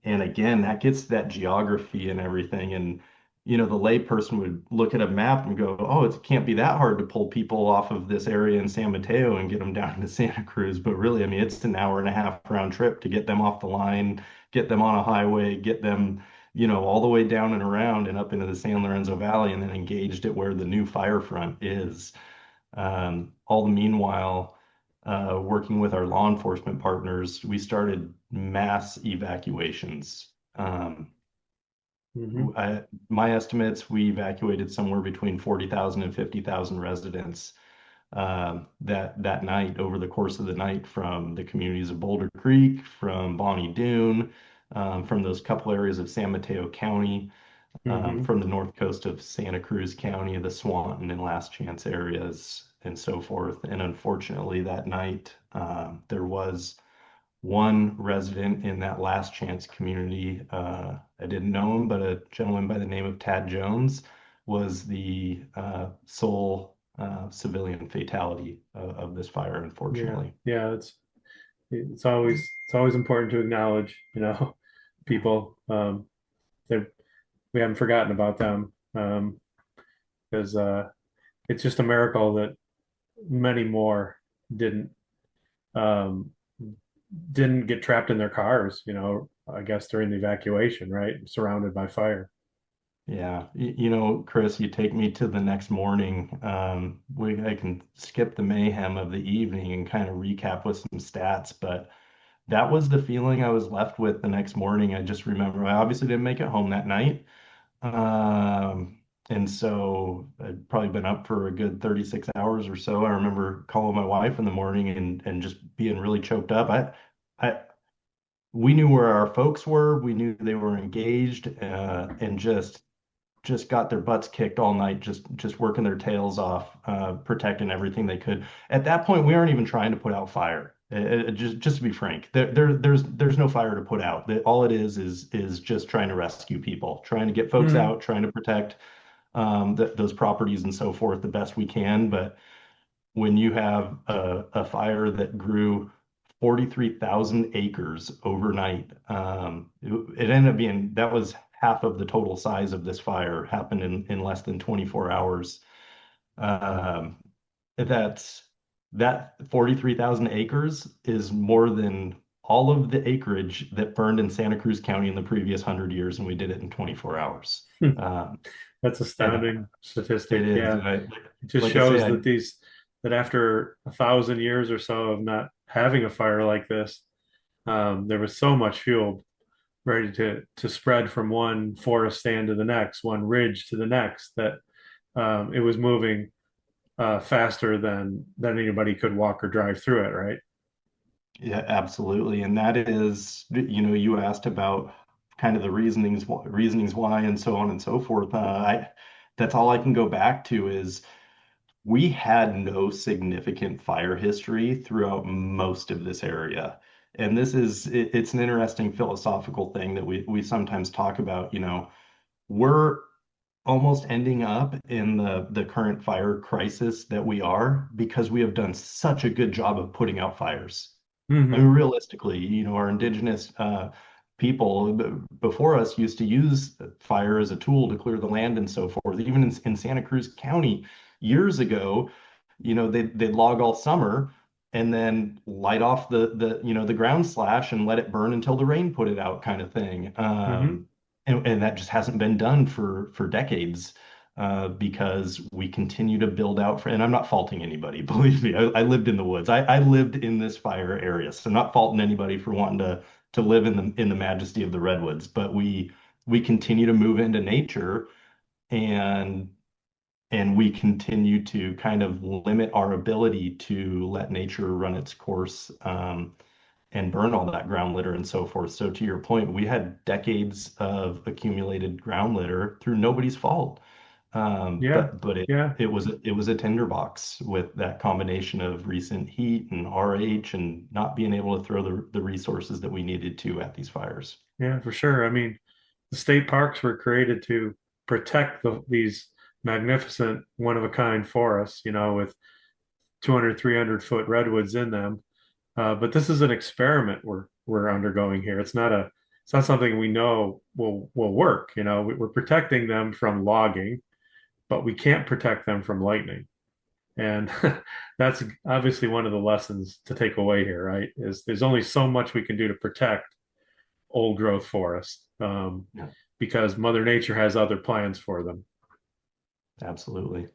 And again, that gets that geography and everything. And the layperson would look at a map and go, "Oh, it can't be that hard to pull people off of this area in San Mateo and get them down to Santa Cruz." But really, I mean, it's an hour and a half round trip to get them off the line, get them on a highway, get them all the way down and around and up into the San Lorenzo Valley and then engaged at where the new fire front is. All the meanwhile, working with our law enforcement partners, we started mass evacuations. hmm. My estimates, we evacuated somewhere between 40,000 and 50,000 residents that night over the course of the night from the communities of Boulder Creek, from Bonnie Doon, from those couple areas of San Mateo County, Hmm. from the north coast of Santa Cruz County, the Swanton and Last Chance areas, and so forth. And unfortunately, that night, there was one resident in that Last Chance community. I didn't know him, but a gentleman by the name of Tad Jones was the sole civilian fatality of this fire, Yeah, unfortunately. yeah, it's always important to acknowledge, people. They We haven't forgotten about them. because it's just a miracle that many more didn't um, didn't get trapped in their cars. I guess during the evacuation, right, surrounded by fire. Yeah, you know, Chris, you take me to the next morning. I can skip the mayhem of the evening and kind of recap with some stats, but that was the feeling I was left with the next morning. I just remember I obviously didn't make it home that night. And so I'd probably been up for a good 36 hours or so. I remember calling my wife in the morning and just being really choked up. I we knew where our folks were. We knew they were engaged, and just got their butts kicked all night, just working their tails off, protecting everything they could. At that point, we aren't even trying to put out fire. Just to be frank, there's no fire to put out. All it is just trying to rescue people, trying to get folks Hmm. out, trying to protect those properties and so forth the best we can. But when you have a fire that grew 43,000 acres overnight. It ended up being that was half of the total size of this fire happened in less than 24 hours. Um, that's that 43,000 acres is more than all of the acreage that burned in Santa Cruz County in the previous 100 years, and we did it in 24 hours. Um, That's and astounding it statistic. is, Yeah, and I it just like I say, shows that after 1,000 years or so of not having a fire like this, there was so much fuel ready to spread from one forest stand to the next, one ridge to the next, that it was moving faster than anybody could walk or drive through it, right? Yeah, absolutely. And that is, you know, you asked about kind of the reasonings why, and so on and so forth. That's all I can go back to is we had no significant fire history throughout most of this area. And it's an interesting philosophical thing that we sometimes talk about, you know, we're almost ending up in the current fire crisis that we are because we have done such a good job of putting out fires. I Hmm. mean, realistically, you know, our indigenous people before us used to use fire as a tool to clear the land and so forth. Even in Santa Cruz County years ago, you know, they'd log all summer and then light off the ground slash and let it burn until the rain put it out, kind of thing. Hmm. And that just hasn't been done for decades. Because we continue to build out and I'm not faulting anybody, believe me. I lived in the woods. I lived in this fire area, so not faulting anybody for wanting to live in the majesty of the redwoods. But we continue to move into nature and we continue to kind of limit our ability to let nature run its course, and burn all that ground litter and so forth. So to your point, we had decades of accumulated ground litter through nobody's fault. Yeah, But yeah, it was a tinderbox with that combination of recent heat and RH and not being able to throw the resources that we needed to at these fires. yeah, for sure. I mean, the state parks were created to protect these magnificent one of a kind forests, with 200, 300 foot redwoods in them. But this is an experiment we're undergoing here. It's not something we know will work. We're protecting them from logging, but we can't protect them from lightning. And that's obviously one of the lessons to take away here, right? Is there's only so much we can do to protect old growth forests, Yeah, because Mother Nature has other plans for them. absolutely.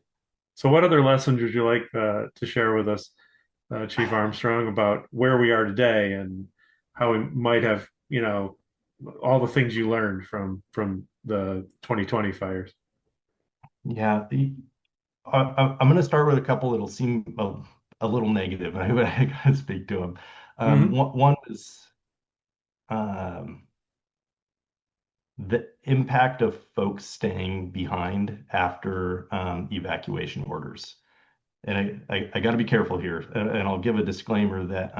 So, what other lessons would you like to share with us, Chief Armstrong, about where we are today and how we might have, all the things you learned from the 2020 fires? Yeah, I'm going to start with a couple that'll seem a little negative. I gotta speak to them. Hmm. One is um, the impact of folks staying behind after evacuation orders. And I got to be careful here, and I'll give a disclaimer that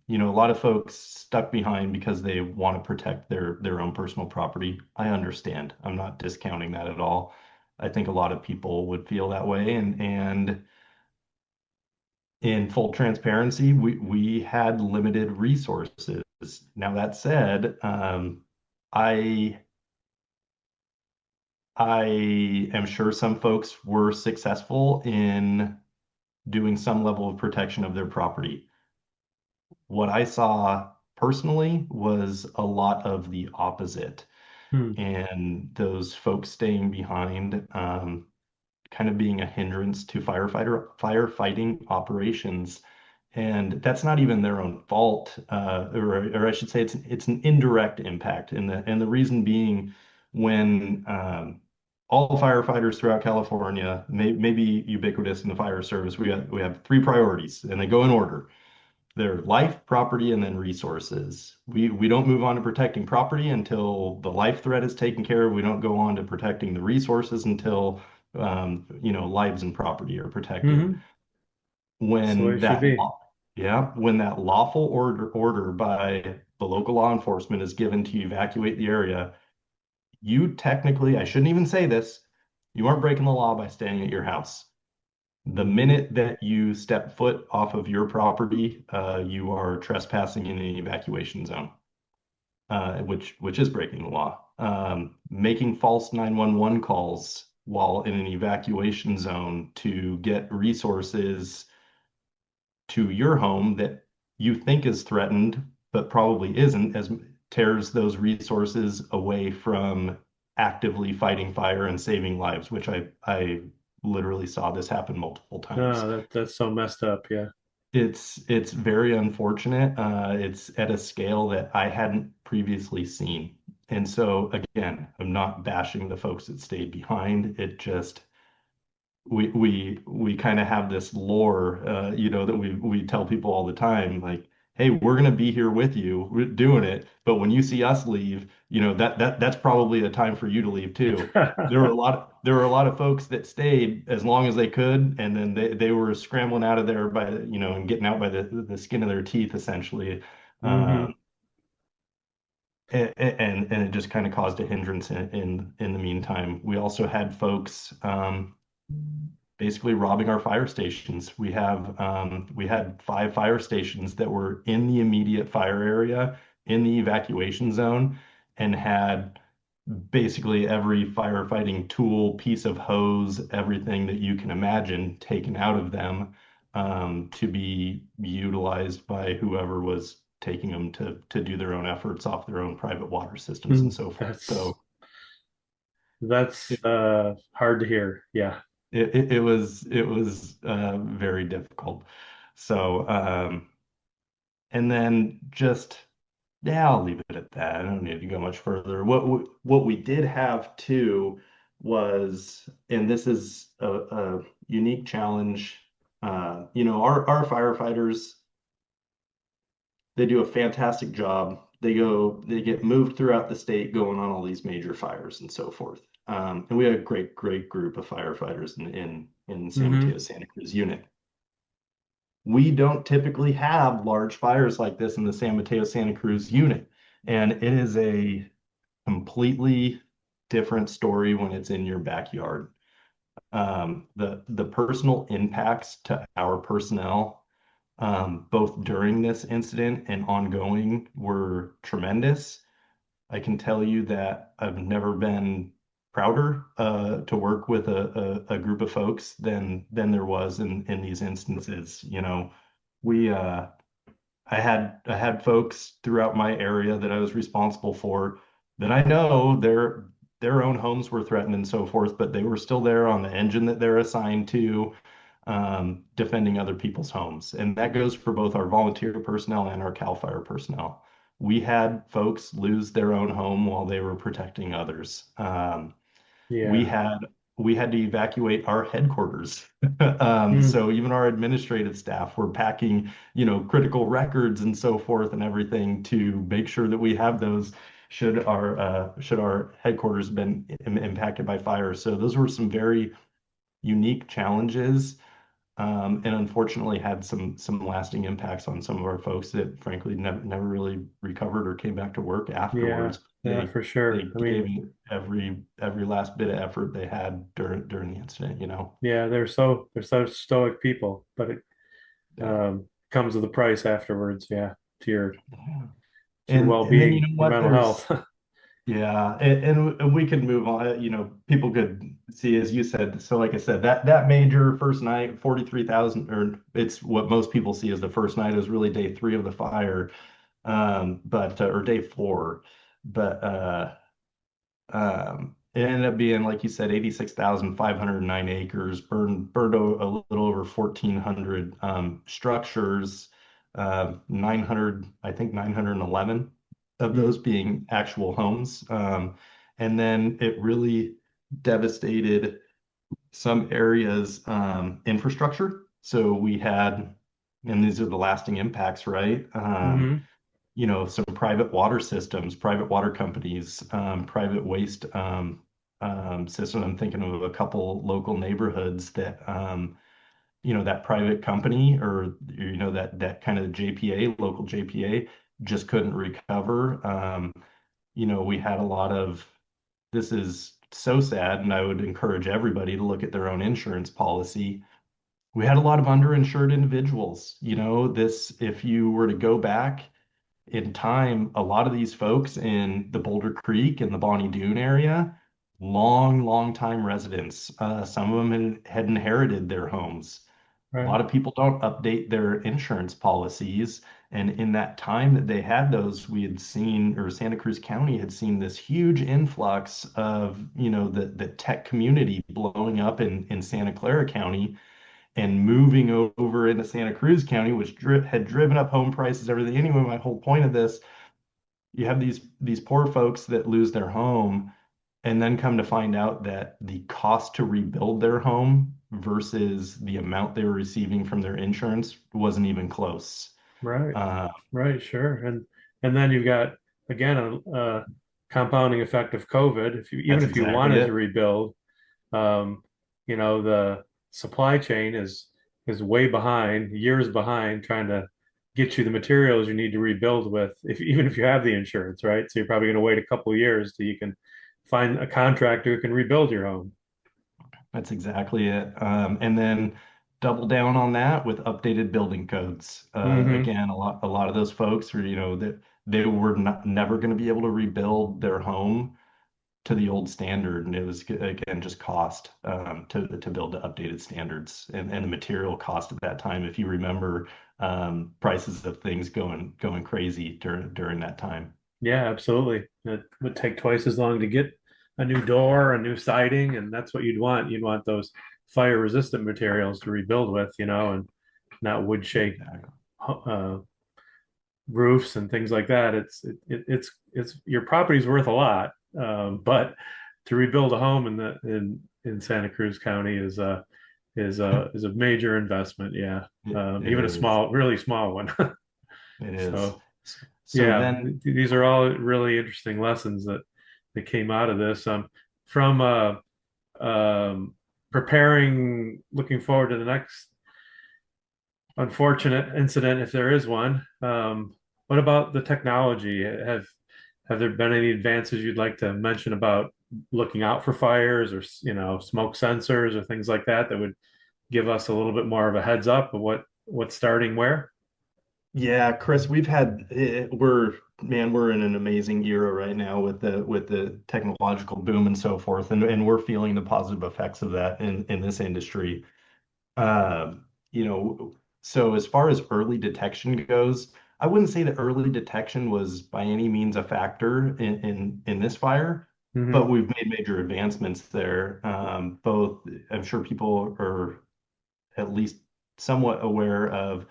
you know, a lot of folks stuck behind because they want to protect their own personal property. I understand. I'm not discounting that at all. I think a lot of people would feel that way, and in full transparency, we had limited resources. Now that said, I I am sure some folks were successful in doing some level of protection of their property. What I saw personally was a lot of the opposite, Hmm. and those folks staying behind, kind of being a hindrance to firefighting operations. And that's not even their own fault, or I should say it's an indirect impact. And the reason being, when all firefighters throughout California, maybe ubiquitous in the fire service, we have three priorities, and they go in order. They're life, property, and then resources. We don't move on to protecting property until the life threat is taken care of. We don't go on to protecting the resources until lives and property are protected. Hmm. That's the way When it should that be. law, yeah, when that lawful order by the local law enforcement is given to evacuate the area, you technically, I shouldn't even say this, you aren't breaking the law by staying at your house. The minute that you step foot off of your property, you are trespassing in an evacuation zone, which is breaking the law. Making false 911 calls while in an evacuation zone to get resources to your home that you think is threatened, but probably isn't, as tears those resources away from actively fighting fire and saving lives, which I literally saw this happen multiple times. No, that's so messed up. Yeah. It's very unfortunate. It's at a scale that I hadn't previously seen. And so again, I'm not bashing the folks that stayed behind. It just we kind of have this lore, that we tell people all the time, like, hey, we're gonna be here with you, we're doing it, but when you see us leave, that's probably a time for you to leave too. There were a lot of folks that stayed as long as they could, and then they were scrambling out of there and getting out by the skin of their teeth, essentially. Hmm. Um, and it just kind of caused a hindrance in the meantime. We also had folks basically robbing our fire stations. We had 5 fire stations that were in the immediate fire area in the evacuation zone, and had basically every firefighting tool, piece of hose, everything that you can imagine taken out of them, to be utilized by whoever was taking them to do their own efforts off their own private water systems and so forth. That's So that's it, hard to hear. Yeah. it was very difficult. So and then just yeah, I'll leave it at that. I don't need to go much further. What we did have too was, and this is a unique challenge. Our firefighters, they do a fantastic job. They get moved throughout the state, going on all these major fires and so forth. And we had a great, great group of firefighters in San Hmm. Mateo, Santa Cruz unit. We don't typically have large fires like this in the San Mateo, Santa Cruz unit. And it is a completely different story when it's in your backyard. The personal impacts to our personnel, both during this incident and ongoing, were tremendous. I can tell you that I've never been prouder to work with a group of folks than there was in these instances. We I had folks throughout my area that I was responsible for, that I know their own homes were threatened and so forth, but they were still there on the engine that they're assigned to, defending other people's homes. And that goes for both our volunteer personnel and our CAL FIRE personnel. We had folks lose their own home while they were protecting others. We Yeah. had we had to evacuate our headquarters. Mm. So even our administrative staff were packing, critical records and so forth and everything to make sure that we have those should our headquarters been impacted by fire. So those were some very unique challenges, and unfortunately had some lasting impacts on some of our folks that frankly never really recovered or came back to work Yeah. afterwards. Yeah, They for they sure. I gave mean, it every last bit of effort they had during the incident. yeah, they're so stoic people, but it Yeah. comes with a price afterwards. Yeah, to your Yeah. to your And then you well-being, know your what? mental There's health. Yeah, and we could move on. People could see, as you said. So, like I said, that major first night, 43,000, or it's what most people see as the first night, is really day three of the fire, but or day four, but it ended up being, like you said, 86,509 acres, burned a little over 1,400 structures, 900, I think 911 of Mm, those being actual homes. And then it really devastated some areas' infrastructure. So we had, and these are the lasting impacts, right? hmm Some private water systems, private water companies, private waste system. I'm thinking of a couple local neighborhoods that, that private company or, that kind of JPA, local JPA, just couldn't recover. We had a lot of, this is so sad, and I would encourage everybody to look at their own insurance policy. We had a lot of underinsured individuals. If you were to go back in time, a lot of these folks in the Boulder Creek and the Bonnie Doon area, long time residents. Some of them had inherited their homes. A right, lot of people don't update their insurance policies. And in that time that they had those, we had seen, or Santa Cruz County had seen this huge influx of, the tech community blowing up in Santa Clara County and moving over into Santa Cruz County, which had driven up home prices, everything. Anyway, my whole point of this, you have these poor folks that lose their home and then come to find out that the cost to rebuild their home versus the amount they were receiving from their insurance wasn't even close. right, Uh, right, sure. And then you've got again a compounding effect of COVID. If you even that's if you exactly wanted to it. rebuild, um, the supply chain is way behind, years behind, trying to get you the materials you need to rebuild with, if even if you have the insurance, right? So you're probably going to wait a couple of years till you can find a contractor who can rebuild your home. That's exactly it. And then double down on that with updated building codes. Hmm Again, a lot of those folks were, that they were never going to be able to rebuild their home to the old standard, and it was again just cost to build the updated standards and the material cost at that time. If you remember, prices of things going crazy during that time. Yeah, absolutely. It would take twice as long to get a new door, a new siding, and that's what you'd want. You'd want those fire resistant materials to rebuild with, and not wood shake Exactly. uh, roofs and things like that. It's your property's worth a lot, but to rebuild a home in Santa Cruz County is a major investment. Yeah, It even a is. small, really small one. It is. So So yeah, then, these are all really interesting lessons that came out of this. From preparing, looking forward to the next unfortunate incident, if there is one. What about the technology? Have there been any advances you'd like to mention about looking out for fires or smoke sensors or things like that that would give us a little bit more of a heads up of what's starting where? yeah, Chris, we're in an amazing era right now with the technological boom and so forth, and we're feeling the positive effects of that in this industry. Um, you know, so as far as early detection goes, I wouldn't say that early detection was by any means a factor in this fire, but Hmm we've made major advancements there. Both, I'm sure people are at least somewhat aware of.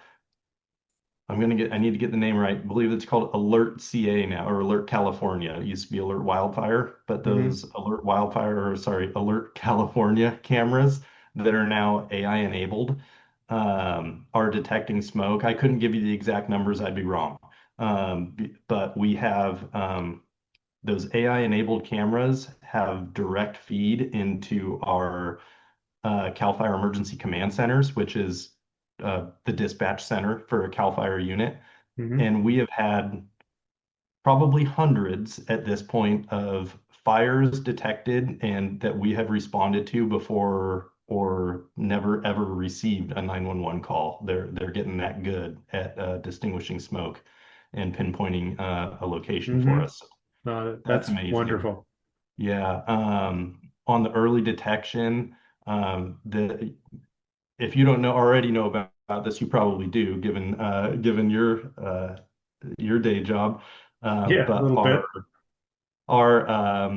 I need to get the name right. I believe it's called Alert CA now, or Alert California. It used to be Alert Wildfire, but hmm those Alert California cameras that are now AI enabled, are detecting smoke. I couldn't give you the exact numbers, I'd be wrong. But we have, those AI enabled cameras have direct feed into our CAL FIRE emergency command centers, which is the dispatch center for a CAL FIRE unit. hmm And we have had probably hundreds at this point of fires detected and that we have responded to before or never ever received a 911 call. They're getting that good at distinguishing smoke and pinpointing a location for hmm us. That's That's amazing. wonderful. Yeah. On the early detection, the if you don't know already know about this, you probably do, given your day job. Yeah, a But little bit. our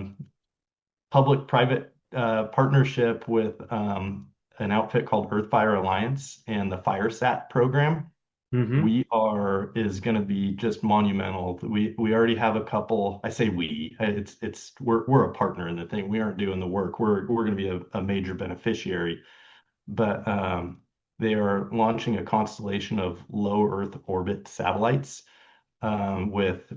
public-private partnership with an outfit called Earth Fire Alliance and the FireSat program, Hmm. we are is going to be just monumental. We already have a couple. I say we. It's we're a partner in the thing. We aren't doing the work. We're going to be a major beneficiary. But they are launching a constellation of low Earth orbit satellites with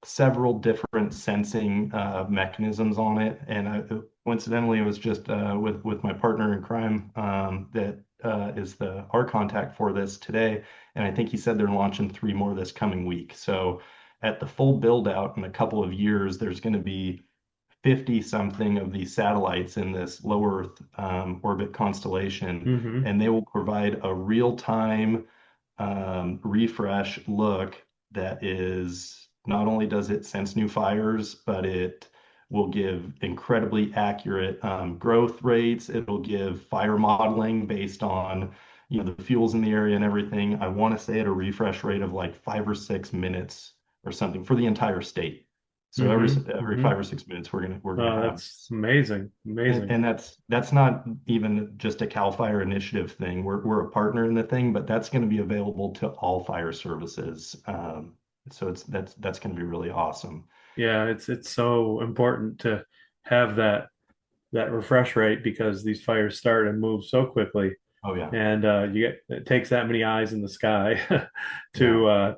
several different sensing mechanisms on it. And coincidentally, it was just with my partner in crime that is the our contact for this today. And I think he said they're launching three more this coming week. So at the full build out in a couple of years, there's going to be 50 something of these satellites in this low Earth orbit constellation, Hmm. and they will provide a real-time refresh look that is not only does it sense new fires, but it will give incredibly accurate growth rates. It'll give fire modeling based on the fuels in the area and everything. I want to say at a refresh rate of like 5 or 6 minutes or something for the entire state. So every Hmm. every Hmm. 5 or 6 minutes we're gonna have That's amazing. and, Amazing. and that's not even just a CAL FIRE initiative thing. We're a partner in the thing, but that's going to be available to all fire services. So that's going to be really awesome. Yeah, it's so important to have that refresh rate because these fires start and move so quickly, Oh yeah, and you get it takes that many eyes in the sky yeah,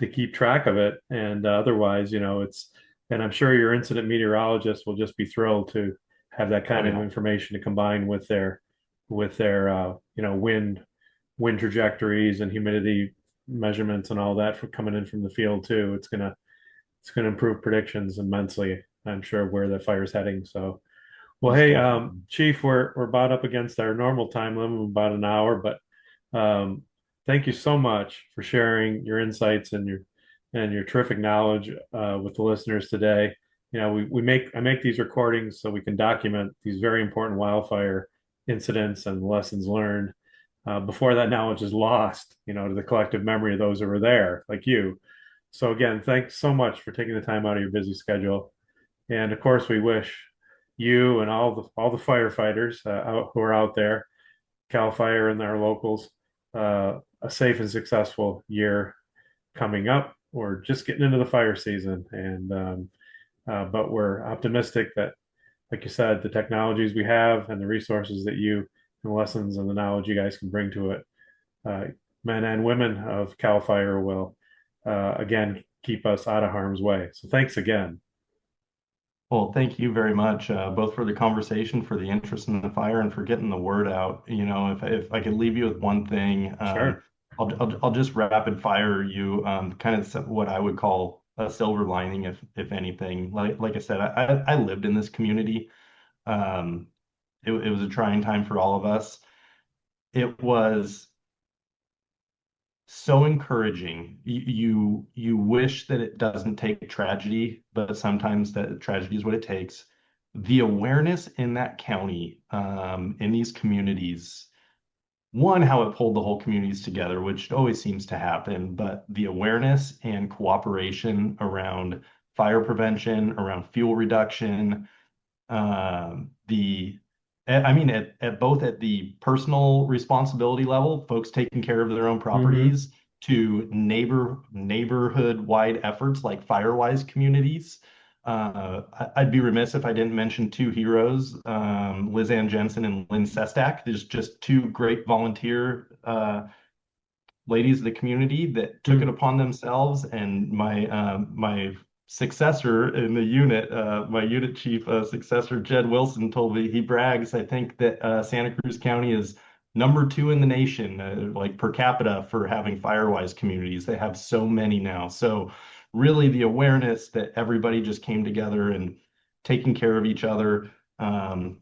to keep track of it, and otherwise, it's and I'm sure your incident meteorologist will just be thrilled to have that oh kind of yeah. information to combine with their wind trajectories and humidity measurements and all that for coming in from the field too. It's gonna improve predictions immensely. I'm sure where the fire's heading. So, well, Most hey, definitely. Chief, we're about up against our normal time limit of about an hour, but thank you so much for sharing your insights and your terrific knowledge with the listeners today. I make these recordings so we can document these very important wildfire incidents and lessons learned. Before that knowledge is lost, to the collective memory of those who were there, like you. So again, thanks so much for taking the time out of your busy schedule. And of course, we wish you and all the firefighters who are out there, Cal Fire and our locals, a safe and successful year coming up. We're just getting into the fire season, and but we're optimistic that, like you said, the technologies we have and the resources that you and the lessons and the knowledge you guys can bring to it, uh, men and women of Cal Fire will again keep us out of harm's way. So thanks again. Well, thank you very much, both for the conversation, for the interest in the fire, and for getting the word out. If I could leave you with one thing, Sure. I'll just rapid fire you, kind of what I would call a silver lining, if anything. Like I said, I lived in this community. Um, it was a trying time for all of us. It was so encouraging. You wish that it doesn't take tragedy, but sometimes that tragedy is what it takes. The awareness in that county, in these communities, one, how it pulled the whole communities together, which always seems to happen, but the awareness and cooperation around fire prevention, around fuel reduction, the I mean at both at the personal responsibility level, folks taking care of their own Mm-hmm. properties, to neighborhood wide efforts like Firewise communities. I'd be remiss if I didn't mention two heroes, Liz Ann Jensen and Lynn Sestak. There's just two great volunteer ladies of the community that took it Mm-hmm. upon themselves. And my successor in the unit, my unit chief successor, Jed Wilson, told me he brags. I think that Santa Cruz County is #2 in the nation, like per capita, for having Firewise communities. They have so many now. So really, the awareness that everybody just came together and taking care of each other,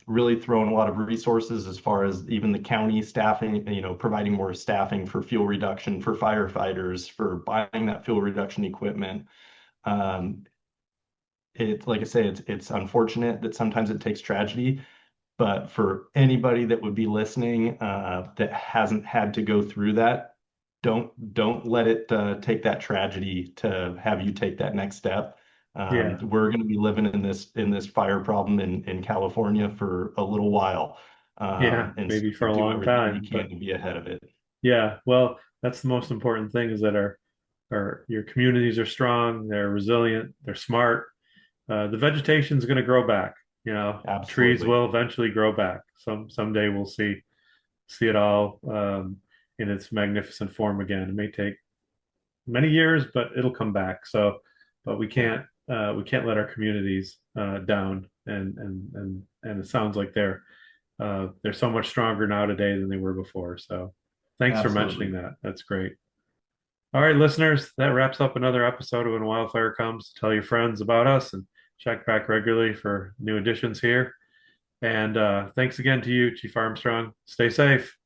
really throwing a lot of resources as far as even the county staffing, providing more staffing for fuel reduction for firefighters, for buying that fuel reduction equipment. Um, it's like I say, it's unfortunate that sometimes it takes tragedy, but for anybody that would be listening that hasn't had to go through that, don't let it take that tragedy to have you take that next step. Yeah, We're going to be living in this fire problem in California for a little while, yeah, and so maybe for a do long everything we time, but can to be ahead of it. yeah, well, that's the most important thing is that our your communities are strong, they're resilient, they're smart. The vegetation's going to grow back. You know, trees Absolutely, will eventually grow back. Someday we'll see it all in its magnificent form again. It may take many years, but it'll come back. So, but yeah, we can't let our communities down. And it sounds like they're so much stronger now today than they were before. So, thanks for mentioning absolutely, that. That's great. All right, listeners, that wraps up another episode of When Wildfire Comes. Tell your friends about us and check back regularly for new editions here. And thanks again to you, Chief Armstrong. Stay safe.